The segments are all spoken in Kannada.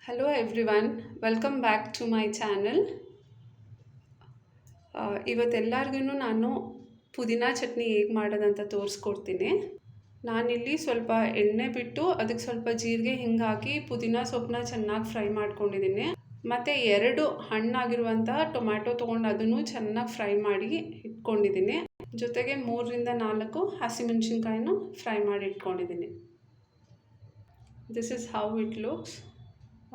Hello everyone, welcome back to my channel. ಇವತ್ತೆಲ್ಲರಿಗೂ ನಾನು ಪುದೀನ ಚಟ್ನಿ ಹೇಗೆ ಮಾಡೋದಂತ ತೋರಿಸ್ಕೊಡ್ತೀನಿ. ನಾನಿಲ್ಲಿ ಸ್ವಲ್ಪ ಎಣ್ಣೆ ಬಿಟ್ಟು ಅದಕ್ಕೆ ಸ್ವಲ್ಪ ಜೀರಿಗೆ ಹಿಂಗೆ ಹಾಕಿ ಪುದೀನ ಸೊಪ್ಪನ್ನ ಚೆನ್ನಾಗಿ ಫ್ರೈ ಮಾಡ್ಕೊಂಡಿದ್ದೀನಿ. ಮತ್ತು 2 ಹಣ್ಣಾಗಿರುವಂಥ ಟೊಮ್ಯಾಟೊ ತೊಗೊಂಡು ಅದನ್ನು ಚೆನ್ನಾಗಿ ಫ್ರೈ ಮಾಡಿ ಇಟ್ಕೊಂಡಿದ್ದೀನಿ. ಜೊತೆಗೆ 3ರಿಂದ 4 ಹಸಿಮೆಣಸಿನ್ಕಾಯಿನೂ ಫ್ರೈ ಮಾಡಿ ಇಟ್ಕೊಂಡಿದ್ದೀನಿ. This is how it looks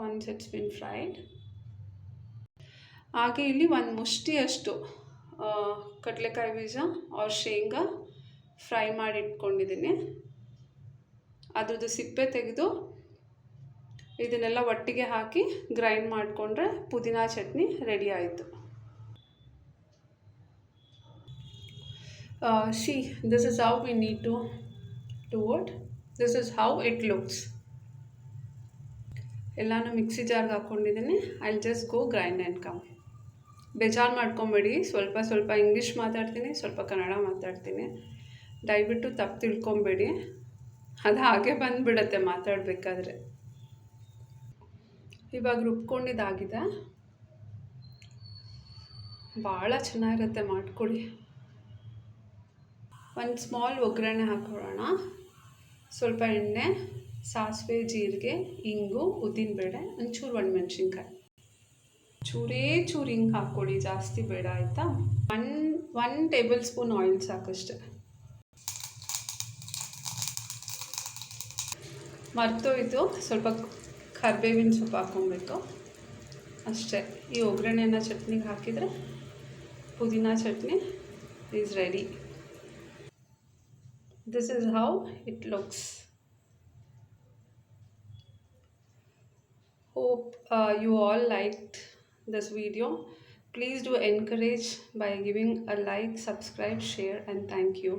once it's been fried. ಹಾಗೆ ಇಲ್ಲಿ ಒಂದು ಮುಷ್ಟಿಯಷ್ಟು ಕಡಲೆಕಾಯಿ ಬೀಜ ಅವ್ರ ಶೇಂಗಾ ಫ್ರೈ ಮಾಡಿ ಇಟ್ಕೊಂಡಿದ್ದೀನಿ. ಅದ್ರದ್ದು ಸಿಪ್ಪೆ ತೆಗೆದು ಇದನ್ನೆಲ್ಲ ಒಟ್ಟಿಗೆ ಹಾಕಿ ಗ್ರೈಂಡ್ ಮಾಡಿಕೊಂಡ್ರೆ ಪುದೀನ ಚಟ್ನಿ ರೆಡಿ ಆಯಿತು. See, this is how we need to do it. This is how it looks. ಎಲ್ಲನೂ ಮಿಕ್ಸಿ ಜಾರ್ಗೆ ಹಾಕ್ಕೊಂಡಿದ್ದೀನಿ. I just go grind and come. ಬೇಜಾರು ಮಾಡ್ಕೊಬೇಡಿ, ಸ್ವಲ್ಪ ಇಂಗ್ಲೀಷ್ ಮಾತಾಡ್ತೀನಿ, ಸ್ವಲ್ಪ ಕನ್ನಡ ಮಾತಾಡ್ತೀನಿ. ದಯವಿಟ್ಟು ತಪ್ಪು ತಿಳ್ಕೊಬೇಡಿ, ಅದು ಹಾಗೆ ಬಂದುಬಿಡತ್ತೆ ಮಾತಾಡಬೇಕಾದ್ರೆ. ಇವಾಗ ರುಬ್ಕೊಂಡಿದ್ದಾಗಿದೆ. ಭಾಳ ಚೆನ್ನಾಗಿರುತ್ತೆ, ಮಾಡ್ಕೊಳ್ಳಿ. ಒಂದು ಸ್ಮಾಲ್ ಒಗ್ಗರಣೆ ಹಾಕೊಳ್ಳೋಣ. ಸ್ವಲ್ಪ ಎಣ್ಣೆ, ಸಾಸಿವೆ, ಜೀರಿಗೆ, ಇಂಗು, ಉದ್ದಿನಬೇಳೆ, ಒಂಚೂರು ಒಣಮೆಣ್ಸಿನ್ಕಾಯಿ, ಚೂರೇ ಚೂರು ಹಿಂಗೆ ಹಾಕ್ಕೊಳ್ಳಿ, ಜಾಸ್ತಿ ಬೇಡ ಆಯಿತಾ. ಒನ್ ಟೇಬಲ್ ಸ್ಪೂನ್ ಆಯಿಲ್ ಸಾಕಷ್ಟೆ. ಮರ್ತೋಯ್ತು, ಸ್ವಲ್ಪ ಕರಿಬೇವಿನ ಸೊಪ್ಪು ಹಾಕ್ಕೊಬೇಕು ಅಷ್ಟೇ. ಈ ಒಗ್ಗರಣೆನ ಚಟ್ನಿಗೆ ಹಾಕಿದರೆ ಪುದೀನ chutney is ready. This is how it looks. Hope you all liked this video. Please do encourage by giving a like, subscribe, share, and thank you.